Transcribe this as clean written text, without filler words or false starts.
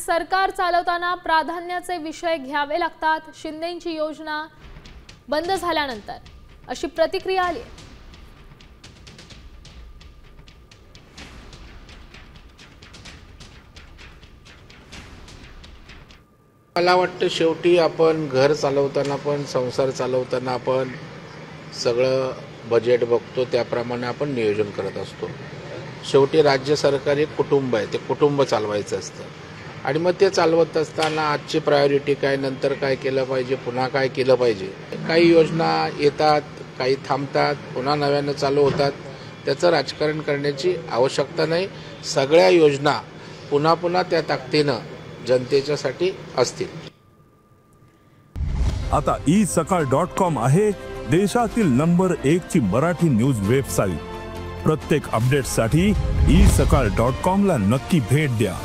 सरकार चालवताना प्राधान्याचे विषय घ्यावे लागतात. शिंदेंची योजना बंद झाल्यानंतर अशी प्रतिक्रिया आली. मला वाटतं शेवटी आपण घर चालवताना पण संसार चालवताना आपण सगळं बजेट बघतो, त्याप्रमाणे आपण नियोजन करत असतो. शेवटी राज्य सरकार एक कुटुंब आहे, ते कुटुंब चालवायचं असतं आणि मग ते चालवत असताना आजची प्रायोरिटी काय, नंतर काय केलं पाहिजे, पुन्हा काय केलं पाहिजे. काही योजना येतात, काही थांबतात, पुन्हा नव्यानं चालू होतात. त्याचं राजकारण करण्याची आवश्यकता नाही. सगळ्या योजना पुन्हा पुन्हा त्या ताकदीनं जनतेच्यासाठी असतील. आता isakal.com आहे देशातील नंबर 1 ची मराठी न्यूज वेबसाईट. प्रत्येक अपडेटसाठी isakal.com ला नक्की भेट द्या.